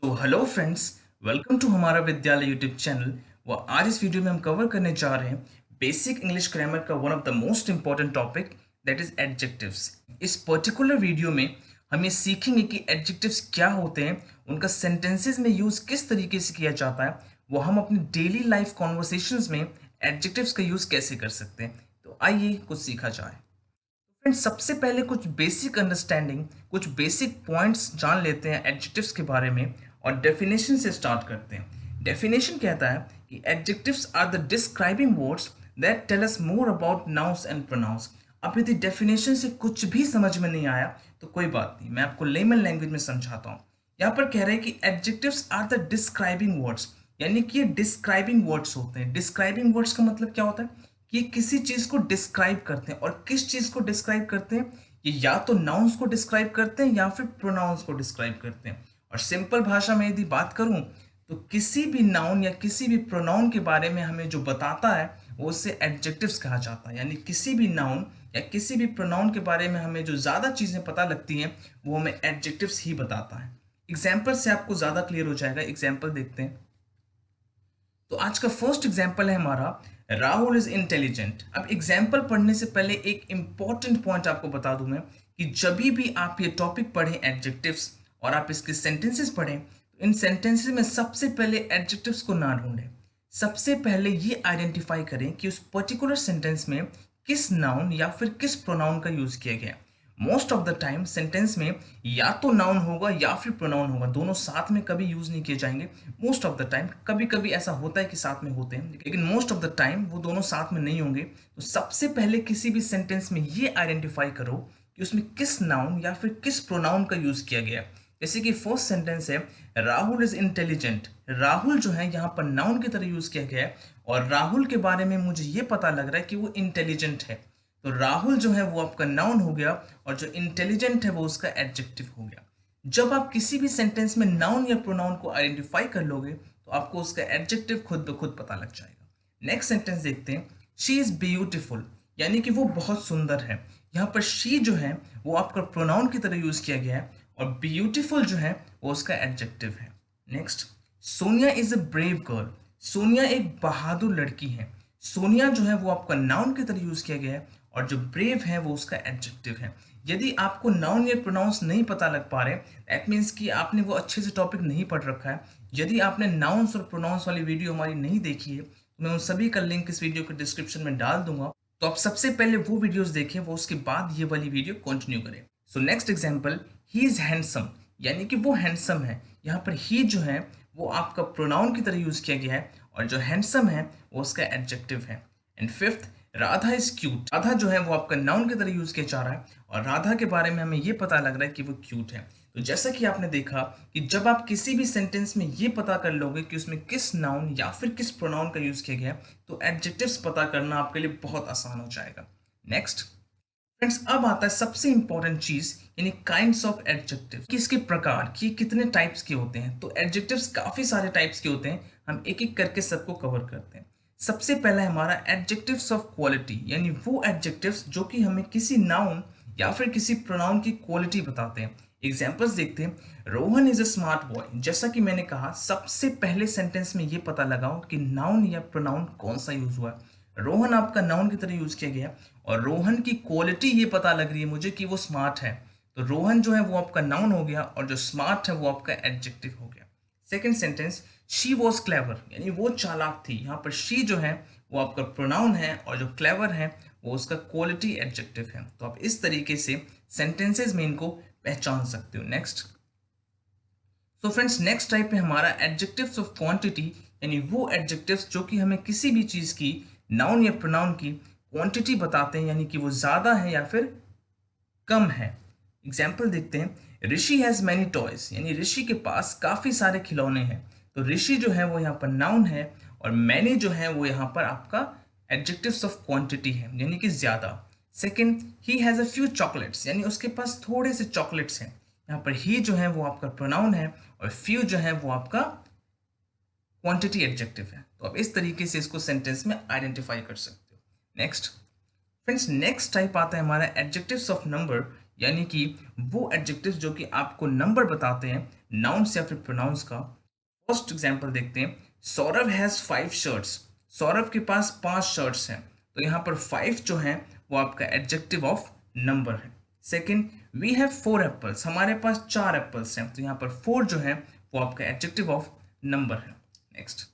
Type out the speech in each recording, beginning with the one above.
तो hello friends, welcome to हमारा विद्यालय यूट्यूब चैनल। व आज इस वीडियो में हम कवर करने जा रहे हैं बेसिक इंग्लिश ग्रामर का one of the most important topic, that is adjectives. इस पर्टिकुलर वीडियो में हम ये सीखेंगे कि एडजेक्टिव्स क्या होते हैं, उनका सेंटेंसेस में यूज किस तरीके से किया जाता है, वो हम अपनी डेली लाइफ कॉन्वर्सेशंस में एडजेक्टिव्स का यूज कैसे कर सकते हैं। तो आइए कुछ सीखा जाए। फ्रेंड्स, सबसे पहले कुछ बेसिक अंडरस्टैंडिंग, कुछ बेसिक पॉइंट्स जान लेते हैं एडजेक्टिव्स के बारे में और डेफिनेशन से स्टार्ट करते हैं। डेफिनेशन कहता है कि adjectives are the describing words that tell us more about nouns and pronouns. अब यदि डेफिनेशन से कुछ भी समझ में नहीं आया तो कोई बात नहीं, मैं आपको लेमन लैंग्वेज में समझाता हूँ। यहाँ पर कह रहे हैं कि adjectives are the describing words, यानी कि ये डिस्क्राइबिंग वर्ड्स होते हैं। डिस्क्राइबिंग वर्ड्स का मतलब क्या होता है कि किसी चीज को डिस्क्राइब करते हैं। और किस चीज को डिस्क्राइब करते हैं? ये या तो नाउन्स को डिस्क्राइब करते हैं या फिर प्रोनाउंस को डिस्क्राइब करते हैं। और सिंपल भाषा में यदि बात करूं तो किसी भी नाउन या किसी भी प्रोनाउन के बारे में हमें जो बताता है वो उससे एडजेक्टिव्स कहा जाता है। यानी किसी भी नाउन या किसी भी प्रोनाउन के बारे में हमें जो ज्यादा चीजें पता लगती हैं वो हमें एडजेक्टिव्स ही बताता है। एग्जाम्पल से आपको ज्यादा क्लियर हो जाएगा। एग्जाम्पल देखते हैं। तो आज का फर्स्ट एग्जाम्पल है हमारा, राहुल इज इंटेलिजेंट। अब एग्जाम्पल पढ़ने से पहले एक इंपॉर्टेंट पॉइंट आपको बता दूं मैं कि जब भी आप ये टॉपिक पढ़ें एडजेक्टिव्स और आप इसके सेंटेंसेस पढ़ें तो इन सेंटेंसेस में सबसे पहले एडजेक्टिव्स को ना ढूंढें। सबसे पहले ये आइडेंटिफाई करें कि उस पर्टिकुलर सेंटेंस में किस नाउन या फिर किस प्रोनाउन का यूज किया गया। Most of the time sentence में या तो नाउन होगा या फिर प्रोनाउन होगा, दोनों साथ में कभी यूज नहीं किए जाएंगे। मोस्ट ऑफ द टाइम, कभी कभी ऐसा होता है कि साथ में होते हैं, लेकिन मोस्ट ऑफ द टाइम वो दोनों साथ में नहीं होंगे। तो सबसे पहले किसी भी सेंटेंस में ये आइडेंटिफाई करो कि उसमें किस नाउन या फिर किस प्रोनाउन का यूज किया गया है। जैसे कि फर्स्ट सेंटेंस है, राहुल इज इंटेलिजेंट। राहुल जो है यहाँ पर नाउन की तरह यूज किया गया है और राहुल के बारे में मुझे ये पता लग रहा है कि वो इंटेलिजेंट है। तो राहुल जो है वो आपका नाउन हो गया और जो इंटेलिजेंट है वो उसका एडजेक्टिव हो गया। जब आप किसी भी सेंटेंस में नाउन या प्रोनाउन को आइडेंटिफाई कर लोगे तो आपको उसका एडजेक्टिव खुद ब खुद पता लग जाएगा। नेक्स्ट सेंटेंस देखते हैं, शी इज ब्यूटिफुल, यानी कि वो बहुत सुंदर है। यहाँ पर शी जो है वो आपका प्रोनाउन की तरह यूज किया गया है और ब्यूटीफुल जो है वो उसका एडजेक्टिव है। Next, Sonia is a brave girl. Sonia एक बहादुर लड़की है। सोनिया जो है वो आपका नाउन की तरह यूज किया गया है और जो ब्रेव है वो उसका एडजेक्टिव है। यदि आपको नाउन या प्रोनाउंस नहीं पता लग पा रहे, दैट मीन्स कि आपने वो अच्छे से टॉपिक नहीं पढ़ रखा है। यदि आपने नाउन्स और प्रोनाउंस वाली वीडियो हमारी नहीं देखी है तो मैं उन सभी का लिंक इस वीडियो के डिस्क्रिप्शन में डाल दूंगा। तो आप सबसे पहले वो वीडियोस देखें, वो उसके बाद ये वाली वीडियो कंटिन्यू करें। So next example, he is handsome, यानी कि वो हैंडसम है। यहाँ पर ही जो है वो आपका प्रोनाउन की तरह यूज किया गया है और जो हैंडसम है वो उसका एडजेक्टिव है। And fifth, Radha is cute. Radha जो है वो आपका नाउन की तरह यूज किया जा रहा है और राधा के बारे में हमें ये पता लग रहा है कि वो क्यूट है। तो जैसा कि आपने देखा कि जब आप किसी भी सेंटेंस में ये पता कर लोगे कि उसमें किस नाउन या फिर किस प्रोनाउन का यूज किया गया है तो एडजेक्टिव्स पता करना आपके लिए बहुत आसान हो जाएगा। नेक्स्ट फ्रेंड्स, अब आता है सबसे इंपॉर्टेंट चीज, यानी काइंड्स ऑफ एडजेक्टिव, कि इसके प्रकार, कि कितने टाइप्स के होते हैं। तो एडजेक्टिव्स काफी सारे टाइप्स के होते हैं, हम एक एक करके सबको कवर करते हैं। सबसे पहला है हमारा एडजेक्टिव्स ऑफ क्वालिटी, यानी वो एडजेक्टिव्स जो कि हमें किसी नाउन या फिर किसी प्रोनाउन की क्वालिटी बताते हैं। एग्जाम्पल्स देखते हैं। Rohan is a smart boy. जैसा कि मैंने कहा, सबसे पहले सेंटेंस में ये पता लगाओ कि नाउन या प्रोनाउन कौन सा यूज हुआ है। रोहन आपका नाउन की तरह यूज किया गया और रोहन की क्वालिटी ये पता लग रही है मुझे कि वो स्मार्ट है। तो रोहन जो है वो आपका नाउन हो गया और जो स्मार्ट है वो आपका एडजेक्टिव हो गया। Second sentence, she was clever, यानी वो चालाक थी। यहाँ पर शी जो है वो आपका प्रोनाउन है और जो क्लेवर है वो उसका क्वालिटी एडजेक्टिव है। तो आप इस तरीके से सेंटेंसेस में इनको पहचान सकते हो। नेक्स्ट, तो फ्रेंड्स, नेक्स्ट टाइप है हमारा एडजेक्टिव्स ऑफ क्वांटिटी, यानी वो एडजेक्टिव्स जो कि हमें किसी भी चीज की, नाउन या प्रोनाउन की क्वांटिटी बताते हैं, यानी कि वो ज्यादा है या फिर कम है। एग्जाम्पल देखते हैं। ऋषि हैज मैनी टॉयज, यानी ऋषि के पास काफी सारे खिलौने हैं। तो ऋषि जो है वो यहाँ पर नाउन है और मैनी जो है वो यहाँ पर आपका एडजेक्टिव्स ऑफ क्वांटिटी है, यानी कि ज्यादा। Second, he has a few chocolates, यानी उसके पास थोड़े से चॉकलेट्स हैं। यहाँ पर ही जो है वो आपका प्रोनाउन है और फ्यू जो है वो आपका क्वांटिटी एडजेक्टिव है। तो आप इस तरीके से इसको सेंटेंस में आइडेंटिफाई कर सकते हो। नेक्स्ट फ्रेंड्स, नेक्स्ट टाइप आता है हमारा एडजेक्टिव्स ऑफ नंबर, यानी कि वो एडजेक्टिव्स जो कि आपको नंबर बताते हैं नाउन्स या फिर प्रोनाउंस का। फर्स्ट एग्जांपल देखते हैं, सौरभ हैज 5 शर्ट्स। सौरभ के पास 5 शर्ट्स हैं, तो यहाँ पर 5 जो है वो आपका एडजेक्टिव ऑफ नंबर है। Second, we have 4 apples. हमारे पास 4 एप्पल्स हैं, तो यहाँ पर 4 जो है वो आपका एडजेक्टिव ऑफ नंबर है। Next,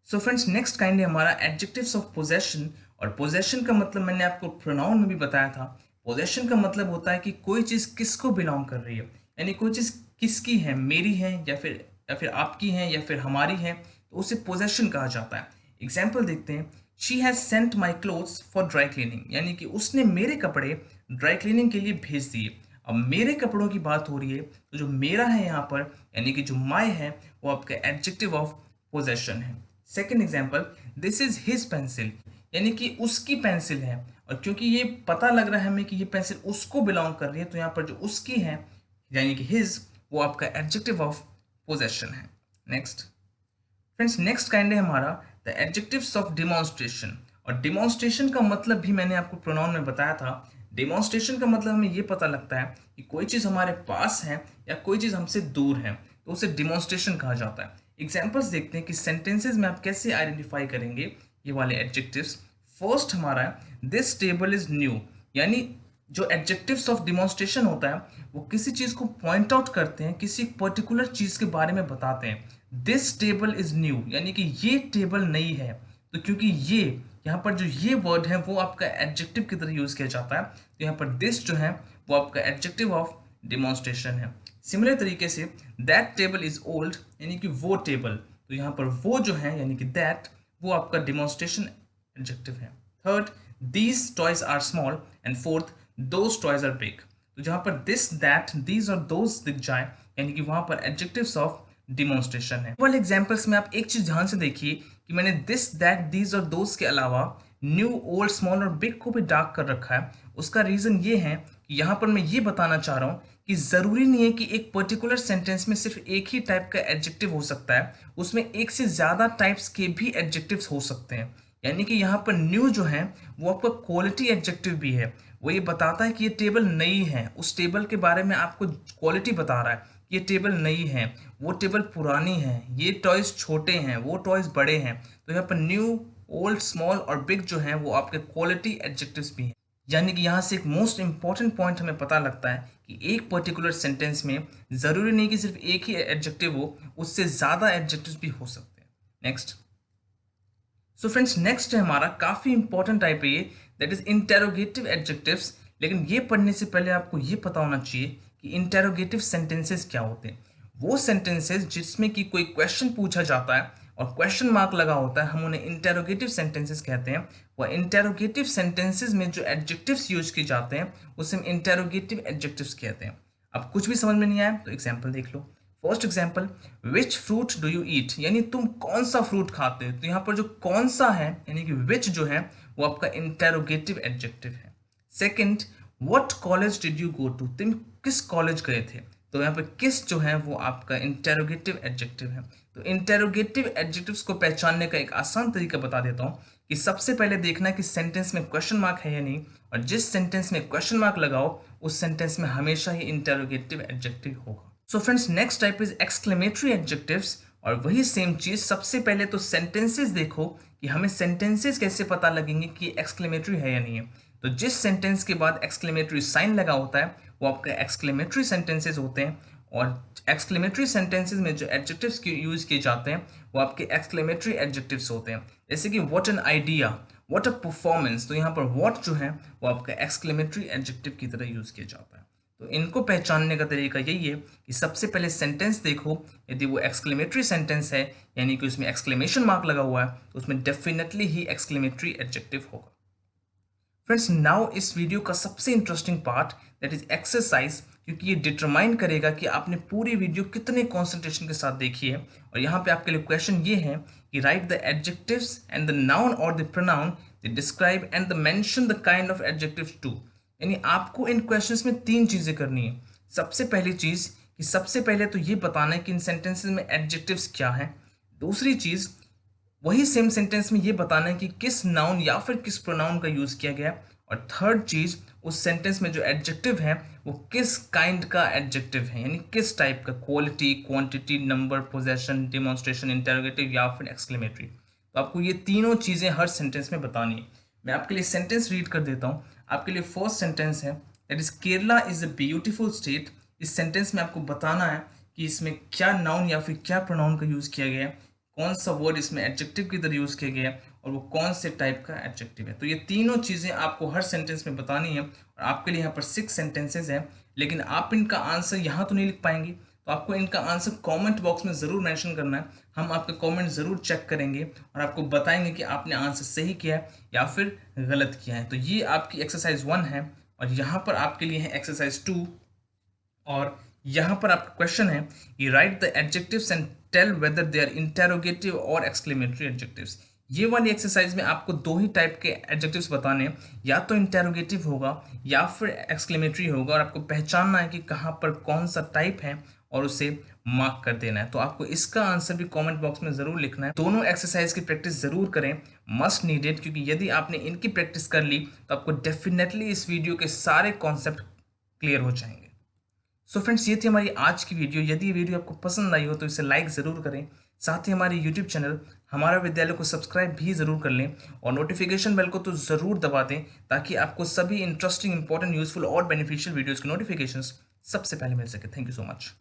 so friends next kind है हमारा एडजेक्टिव्स ऑफ पोजेशन। और पोजेशन का मतलब मैंने आपको प्रोनाउन में भी बताया था। पोजेशन का मतलब होता है कि कोई चीज़ किसको बिलोंग कर रही है, यानी कोई चीज़ किसकी है, मेरी है या फिर आपकी है या फिर हमारी है, तो उसे पोजेशन कहा जाता है। एग्जाम्पल देखते हैं, she has sent my clothes for dry cleaning, यानी कि उसने मेरे कपड़े ड्राई क्लीनिंग के लिए भेज दिए। अब मेरे कपड़ों की बात हो रही है, तो जो मेरा है यहाँ पर यानी कि जो माई है वो आपका एडजेक्टिव ऑफ पोजेशन है। Second example, this is his pencil, यानी कि उसकी पेंसिल है, और क्योंकि ये पता लग रहा है हमें कि ये पेंसिल उसको बिलोंग कर रही है, तो यहाँ पर जो उसकी है यानी कि हिज, वो आपका एडजेक्टिव ऑफ पोजेशन है। नेक्स्ट फ्रेंड्स नेक्स्ट काइंड है हमारा द एडजेक्टिव्स ऑफ डिमॉन्स्ट्रेशन। और डिमॉन्स्ट्रेशन का मतलब भी मैंने आपको प्रोनाउन में बताया था। डिमॉन्स्ट्रेशन का मतलब हमें ये पता लगता है कि कोई चीज़ हमारे पास है या कोई चीज़ हमसे दूर है, तो उसे डिमॉन्स्ट्रेशन कहा जाता है। एग्जाम्पल्स देखते हैं कि सेंटेंसेज में आप कैसे आइडेंटिफाई करेंगे ये वाले एडजेक्टिव्स। फर्स्ट हमारा है दिस टेबल इज न्यू, यानी जो एडजेक्टिव्स ऑफ डिमॉन्स्ट्रेशन होता है वो किसी चीज़ को पॉइंट आउट करते हैं, किसी पर्टिकुलर चीज़ के बारे में बताते हैं। दिस टेबल इज न्यू, यानी कि ये टेबल नई है, तो क्योंकि ये यहाँ पर जो ये वर्ड है वो आपका एडजेक्टिव की तरह यूज किया जाता है, तो यहाँ पर दिस जो है वो आपका एडजेक्टिव ऑफ डिमॉन्स्ट्रेशन है। सिमिलर तरीके say that table is old, यानी कि वो टेबल, तो यहाँ पर वो जो है यानी कि दैट, वो आपका डिमॉन्स्ट्रेशन एडजेक्टिव है। Third, these toys are small, and fourth, those toys are big. तो जहाँ पर दिस दैट दीज और दोज दिख जाए यानी कि वहां पर एडजेक्टिव्स ऑफ डिमॉन्स्ट्रेशन है। वाले एग्जांपल्स में आप एक चीज ध्यान से देखिए कि मैंने दिस दैट दीज और दोज के अलावा न्यू ओल्ड स्मॉल और बिग को भी डार्क कर रखा है। उसका रीजन ये है कि यहाँ पर मैं ये बताना चाह रहा हूँ कि जरूरी नहीं है कि एक पर्टिकुलर सेंटेंस में सिर्फ एक ही टाइप का एडजेक्टिव हो सकता है, उसमें एक से ज्यादा टाइप्स के भी एडजेक्टिव्स हो सकते हैं। यानी कि यहाँ पर न्यू जो है वो आपका क्वालिटी एडजेक्टिव भी है। वो ये बताता है कि ये टेबल नई है, उस टेबल के बारे में आपको क्वालिटी बता रहा है, ये टेबल नई है, वो टेबल पुरानी है, ये टॉयज छोटे हैं, वो टॉयज बड़े हैं। तो यहाँ पर न्यू, ओल्ड, स्मॉल और बिग जो है वो आपके क्वालिटी एडजेक्टिव्स भी हैं। यानी कि यहाँ से एक मोस्ट इंपॉर्टेंट पॉइंट हमें पता लगता है कि एक पर्टिकुलर सेंटेंस में जरूरी नहीं कि सिर्फ एक ही एडजेक्टिव हो, उससे ज्यादा एडजेक्टिव्स भी हो सकते हैं। नेक्स्ट, सो फ्रेंड्स नेक्स्ट है हमारा काफी इंपॉर्टेंट टाइप है ये, दैट इज इंटेरोगेटिव एडजेक्टिव्स। लेकिन ये पढ़ने से पहले आपको ये पता होना चाहिए कि इंटेरोगेटिव सेंटेंसेस क्या होते हैं। वो सेंटेंसेस जिसमें कि कोई क्वेश्चन पूछा जाता है और क्वेश्चन मार्क लगा होता है, हम उन्हें इंटेरोगेटिव सेंटेंसेस कहते हैं। वह इंटेरोगेटिव सेंटेंसेस में जो एडजेक्टिव्स यूज किए जाते हैं उसे हम इंटेरोगेटिव एडजेक्टिव्स कहते हैं। अब कुछ भी समझ में नहीं आया तो एग्जाम्पल देख लो। First example, which fruit do you eat, यानी तुम कौन सा फ्रूट खाते हो। तो यहाँ पर जो कौन सा है यानी कि विच जो है वो आपका इंटेरोगेटिव एडजेक्टिव है। Second, what college did you go to, तुम किस कॉलेज गए थे। तो यहाँ पर किस जो है वो आपका इंटेरोगेटिव एडजेक्टिव है। तो इंटेरोगेटिव एडजेक्टिव्स को पहचानने का एक आसान तरीका बता देता हूँ कि सबसे पहले देखना कि सेंटेंस में क्वेश्चन मार्क है या नहीं, और जिस सेंटेंस में क्वेश्चन मार्क लगाओ उस सेंटेंस में हमेशा ही इंटेरोगेटिव एडजेक्टिव होगा। So friends next type is exclamatory adjectives. और वही सेम चीज, सबसे पहले तो सेंटेंसेस देखो कि हमें सेंटेंसेस कैसे पता लगेंगे कि एक्सक्लेमेटरी है या नहीं है। तो जिस सेंटेंस के बाद एक्सक्लेमेटरी साइन लगा होता है वो आपका एक्सक्लेमेटरी सेंटेंसेस होते हैं। और एक्सक्लेमेटरी सेंटेंसेस में जो एडजेक्टिव्स यूज किए जाते हैं वो आपके एक्सक्लेमेटरी एडजेक्टिव्स होते हैं। जैसे कि what an idea, what a performance, तो यहाँ पर व्हाट जो है वो आपका एक्सक्लेमेटरी एडजेक्टिव की तरह यूज किया जाता है। तो इनको पहचानने का तरीका यही है कि सबसे पहले सेंटेंस देखो, यदि वो एक्सक्लेमेटरी सेंटेंस है यानी कि उसमें एक्सक्लेमेशन मार्क लगा हुआ है तो उसमें डेफिनेटली ही एक्सक्लेमेटरी एडजेक्टिव होगा। फ्रेंड्स नाउ इस वीडियो का सबसे interesting part, that is exercise, क्योंकि ये डिटरमाइन करेगा कि आपने पूरी वीडियो कितने कंसंट्रेशन के साथ देखी है। और यहाँ पे आपके लिए क्वेश्चन ये है कि write the adjectives and the noun और the pronoun they describe and the mention the kind of adjectives too. यानी आपको इन क्वेश्चंस में 3 चीजें करनी है। सबसे पहली चीज कि सबसे पहले तो ये बताना है कि इन सेंटेंसेस में एडजेक्टिव्स क्या है। दूसरी चीज, वही सेम सेंटेंस में ये बताना है कि किस नाउन या फिर किस प्रोनाउन का यूज किया गया है। और थर्ड चीज, उस सेंटेंस में जो एडजेक्टिव है वो किस काइंड का एडजेक्टिव है, यानी किस टाइप का, quality, quantity, number, possession, demonstration, interrogative या फिर एक्सक्लेमेटरी। तो आपको ये तीनों चीज़ें हर सेंटेंस में बतानी है। मैं आपके लिए सेंटेंस रीड कर देता हूँ। आपके लिए फर्स्ट सेंटेंस है, that is Kerala is a beautiful state. इस सेंटेंस में आपको बताना है कि इसमें क्या नाउन या फिर क्या प्रोनाउन का यूज़ किया गया है, कौन सा वर्ड इसमें एडजेक्टिव की तरह यूज़ किया गया है और वो कौन से टाइप का एडजेक्टिव है। तो ये तीनों चीज़ें आपको हर सेंटेंस में बतानी है और आपके लिए यहाँ पर 6 सेंटेंसेज हैं, लेकिन आप इनका आंसर यहाँ तो नहीं लिख पाएंगे, तो आपको इनका आंसर कमेंट बॉक्स में ज़रूर मेंशन करना है। हम आपके कमेंट ज़रूर चेक करेंगे और आपको बताएंगे कि आपने आंसर सही किया है या फिर गलत किया है। तो ये आपकी एक्सरसाइज 1 है और यहाँ पर आपके लिए है एक्सरसाइज 2। और यहाँ पर आपका क्वेश्चन है, you write the adjectives and tell whether they are interrogative और एक्सक्लेमेटरी एडजेक्टिव्स। ये वाली एक्सरसाइज में आपको दो ही टाइप के एडजेक्टिव्स बताने हैं, या तो इंटेरोगेटिव होगा या फिर एक्सक्लेमेटरी होगा, और आपको पहचानना है कि कहाँ पर कौन सा टाइप है और उसे मार्क कर देना है। तो आपको इसका आंसर भी कमेंट बॉक्स में ज़रूर लिखना है। दोनों एक्सरसाइज की प्रैक्टिस ज़रूर करें, मस्ट नीडेड, क्योंकि यदि आपने इनकी प्रैक्टिस कर ली तो आपको डेफिनेटली इस वीडियो के सारे कॉन्सेप्ट क्लियर हो जाएंगे। सो फ्रेंड्स, ये थी हमारी आज की वीडियो। यदि ये वीडियो आपको पसंद आई हो तो इसे लाइक ज़रूर करें, साथ ही हमारे यूट्यूब चैनल हमारा विद्यालय को सब्सक्राइब भी ज़रूर कर लें और नोटिफिकेशन बेल को तो ज़रूर दबा दें, ताकि आपको सभी इंटरेस्टिंग, इंपॉर्टेंट, यूजफुल और बेनिफिशियल वीडियोज़ की नोटिफिकेशंस सबसे पहले मिल सके। Thank you so much.